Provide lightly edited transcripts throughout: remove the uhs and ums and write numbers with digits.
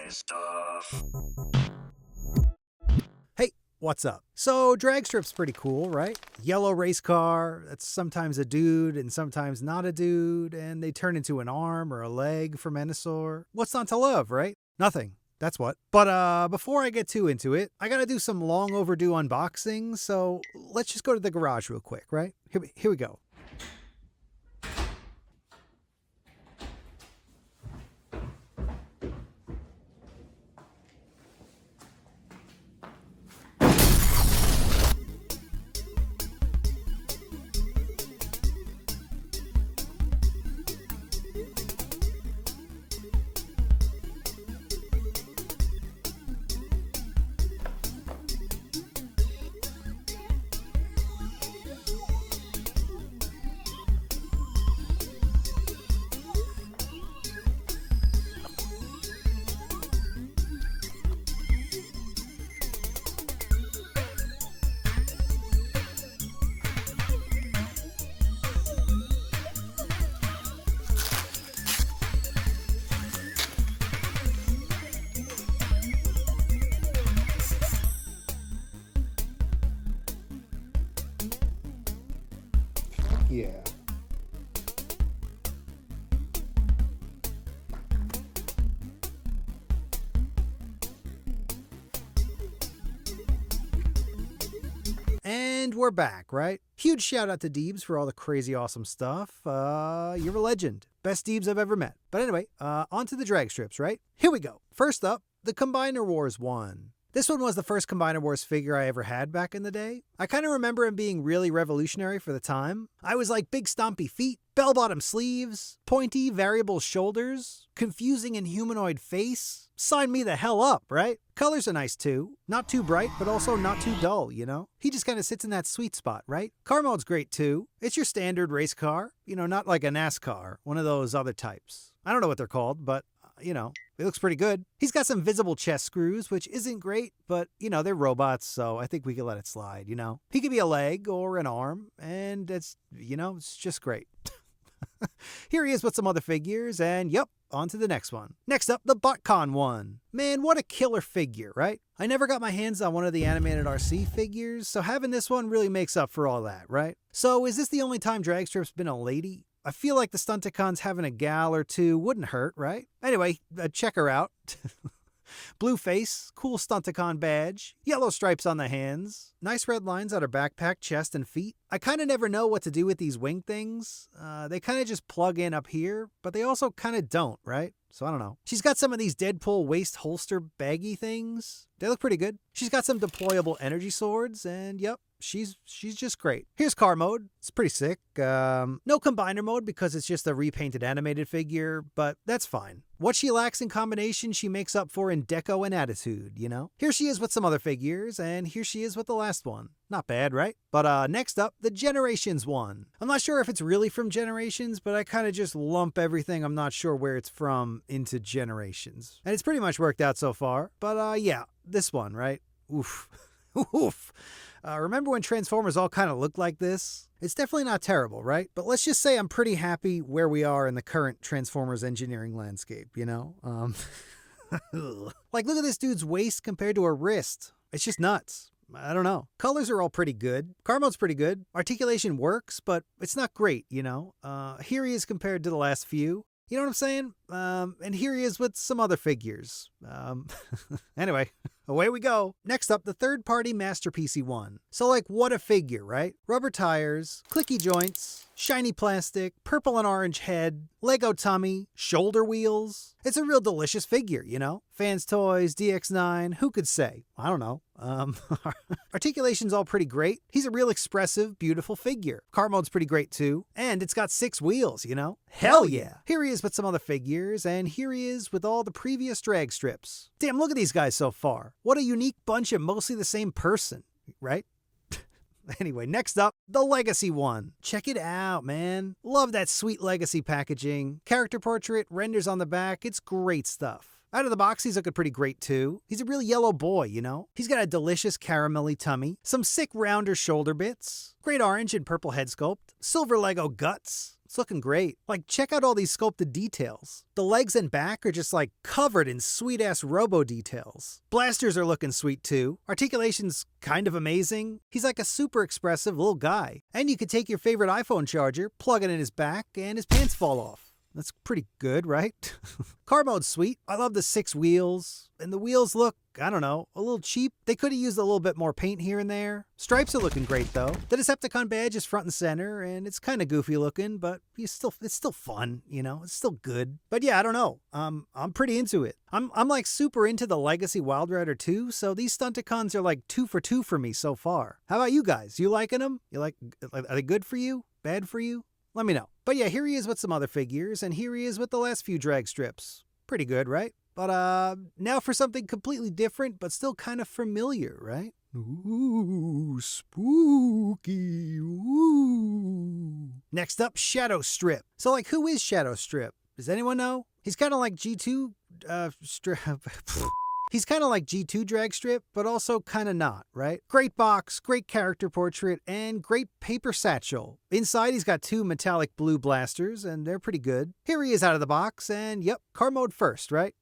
Nistuff. Hey, what's up? So, Dragstrip's pretty cool, right? Yellow race car that's sometimes a dude and sometimes not a dude, and they turn into an arm or a leg for Menasor. What's not to love, right? Nothing. That's what. But before I get too into it, I gotta do some long overdue unboxing, so let's just go to the garage real quick, right? Here we go. Yeah. And we're back, right? Huge shout out to Deebs for all the crazy awesome stuff. You're a legend. Best Deebs I've ever met. But anyway, on to the drag strips, right? Here we go. First up, the Combiner Wars 1. This one was the first Combiner Wars figure I ever had back in the day. I kind of remember him being really revolutionary for the time. I was like big stompy feet, bell-bottom sleeves, pointy variable shoulders, confusing and humanoid face. Sign me the hell up, right? Colors are nice too. Not too bright, but also not too dull, you know? He just kind of sits in that sweet spot, right? Car mode's great too. It's your standard race car. You know, not like a NASCAR, one of those other types. I don't know what they're called, but you know, it looks pretty good. He's got some visible chest screws, which isn't great, but, you know, they're robots, so I think we can let it slide, you know? He could be a leg or an arm, and it's, you know, it's just great. Here he is with some other figures, and yep, on to the next one. Next up, the BotCon one. Man, what a killer figure, right? I never got my hands on one of the animated RC figures, so having this one really makes up for all that, right? So is this the only time Dragstrip's been a lady? I feel like the Stunticons having a gal or two wouldn't hurt, right? Anyway, check her out. Blue face, cool Stunticon badge, yellow stripes on the hands, nice red lines on her backpack, chest, and feet. I kind of never know what to do with these wing things. They kind of just plug in up here, but they also kind of don't, right? So I don't know. She's got some of these Deadpool waist holster baggy things. They look pretty good. She's got some deployable energy swords, and yep, she's just great. Here's car mode. It's pretty sick. No combiner mode because it's just a repainted animated figure, but that's fine. What she lacks in combination, she makes up for in deco and attitude, you know? Here she is with some other figures, and here she is with the last one. Not bad, right? But next up, the Generations one. I'm not sure if it's really from Generations, but I kind of just lump everything I'm not sure where it's from into Generations. And it's pretty much worked out so far. But yeah, this one, right? Oof. Oof. Remember when Transformers all kind of looked like this? It's definitely not terrible, right? But let's just say I'm pretty happy where we are in the current Transformers engineering landscape, you know? Like, look at this dude's waist compared to her wrist. It's just nuts. I don't know. Colors are all pretty good. Car mode's pretty good. Articulation works, but it's not great, you know? Here he is compared to the last few. You know what I'm saying? And here he is with some other figures. Anyway, away we go. Next up, the third-party Masterpiece one. So like, what a figure, right? Rubber tires, clicky joints, shiny plastic, purple and orange head, Lego tummy, shoulder wheels. It's a real delicious figure, you know? Fans Toys, DX9, who could say? I don't know. Articulation's all pretty great. He's a real expressive, beautiful figure. Car mode's pretty great too. And it's got 6 wheels, you know? Hell yeah! Here he is with some other figures, and here he is with all the previous drag strips. Damn, look at these guys so far. What a unique bunch of mostly the same person, right? Anyway, next up, the Legacy one. Check it out, man. Love that sweet Legacy packaging. Character portrait, renders on the back. It's great stuff. Out of the box, he's looking pretty great too. He's a real yellow boy, you know? He's got a delicious caramelly tummy, some sick rounder shoulder bits, great orange and purple head sculpt, silver Lego guts, It's looking great. Like, check out all these sculpted details. The legs and back are just like covered in sweet-ass robo details. Blasters are looking sweet too. Articulation's kind of amazing. He's like a super expressive little guy. And you could take your favorite iPhone charger, plug it in his back, and his pants fall off. That's pretty good, right? Car mode's sweet. I love the 6 wheels. And the wheels look, I don't know, a little cheap. They could have used a little bit more paint here and there. Stripes are looking great though. The Decepticon badge is front and center, and it's kind of goofy looking, but it's still fun, you know? It's still good. But yeah, I don't know. I'm pretty into it. I'm like super into the Legacy Wild Rider 2, so these Stunticons are like 2 for 2 for me so far. How about you guys? You liking them? Are they good for you? Bad for you? Let me know. But yeah, here he is with some other figures, and here he is with the last few drag strips. Pretty good, right? But now for something completely different, but still kind of familiar, right? Ooh, spooky, ooh. Next up, Shadow Strip. So like, who is Shadow Strip? Does anyone know? He's kind of like G2, strip. He's kind of like G2 Dragstrip, but also kind of not, right? Great box, great character portrait, and great paper satchel. Inside, he's got 2 metallic blue blasters, and they're pretty good. Here he is out of the box, and yep, car mode first, right?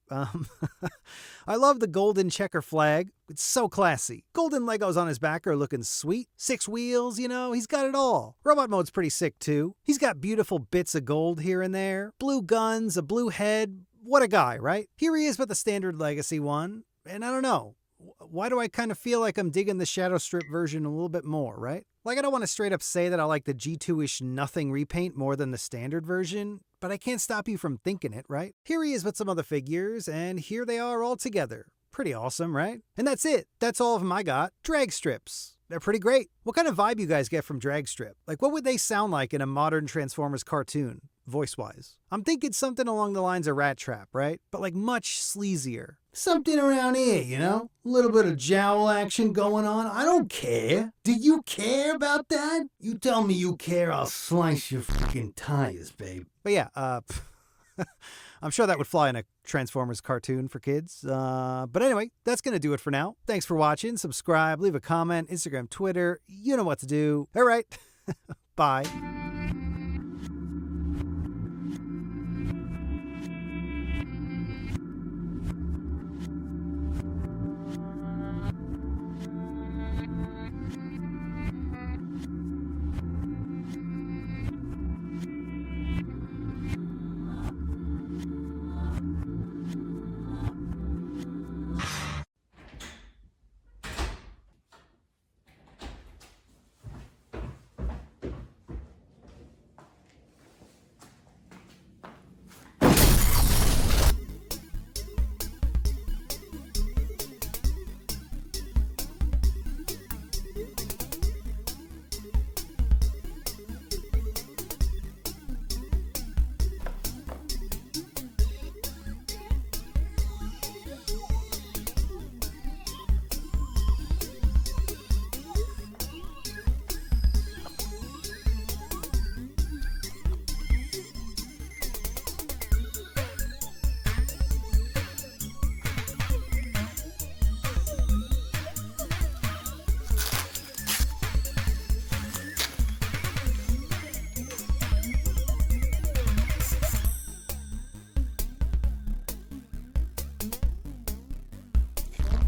I love the golden checker flag. It's so classy. Golden Legos on his back are looking sweet. 6 wheels, you know, he's got it all. Robot mode's pretty sick too. He's got beautiful bits of gold here and there. Blue guns, a blue head. What a guy, right? Here he is with the standard Legacy one, and I don't know. Why do I kind of feel like I'm digging the Shadow Strip version a little bit more, right? Like, I don't want to straight up say that I like the G2-ish nothing repaint more than the standard version, but I can't stop you from thinking it, right? Here he is with some other figures, and here they are all together. Pretty awesome, right? And that's it. That's all of them I got. Drag strips. They're pretty great. What kind of vibe you guys get from Dragstrip? Like, what would they sound like in a modern Transformers cartoon, voice-wise? I'm thinking something along the lines of Rat Trap, right? But like much sleazier. Something around here, you know? A little bit of jowl action going on. I don't care. Do you care about that? You tell me you care, I'll slice your fucking tires, babe. But yeah, I'm sure that would fly in a Transformers cartoon for kids. But anyway, that's going to do it for now. Thanks for watching. Subscribe, leave a comment, Instagram, Twitter. You know what to do. All right. Bye.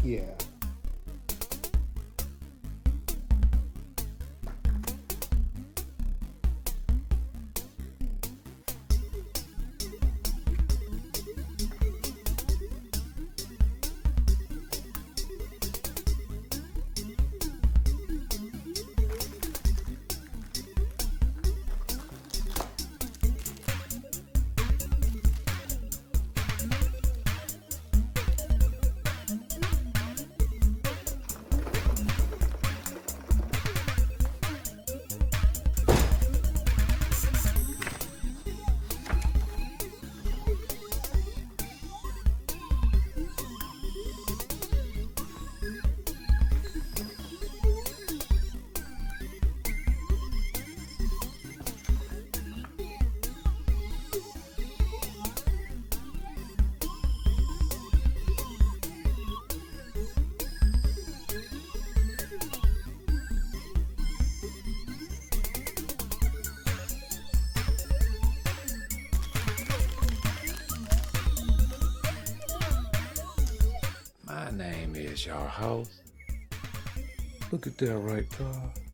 Yeah. My name is your host. Look at that right there.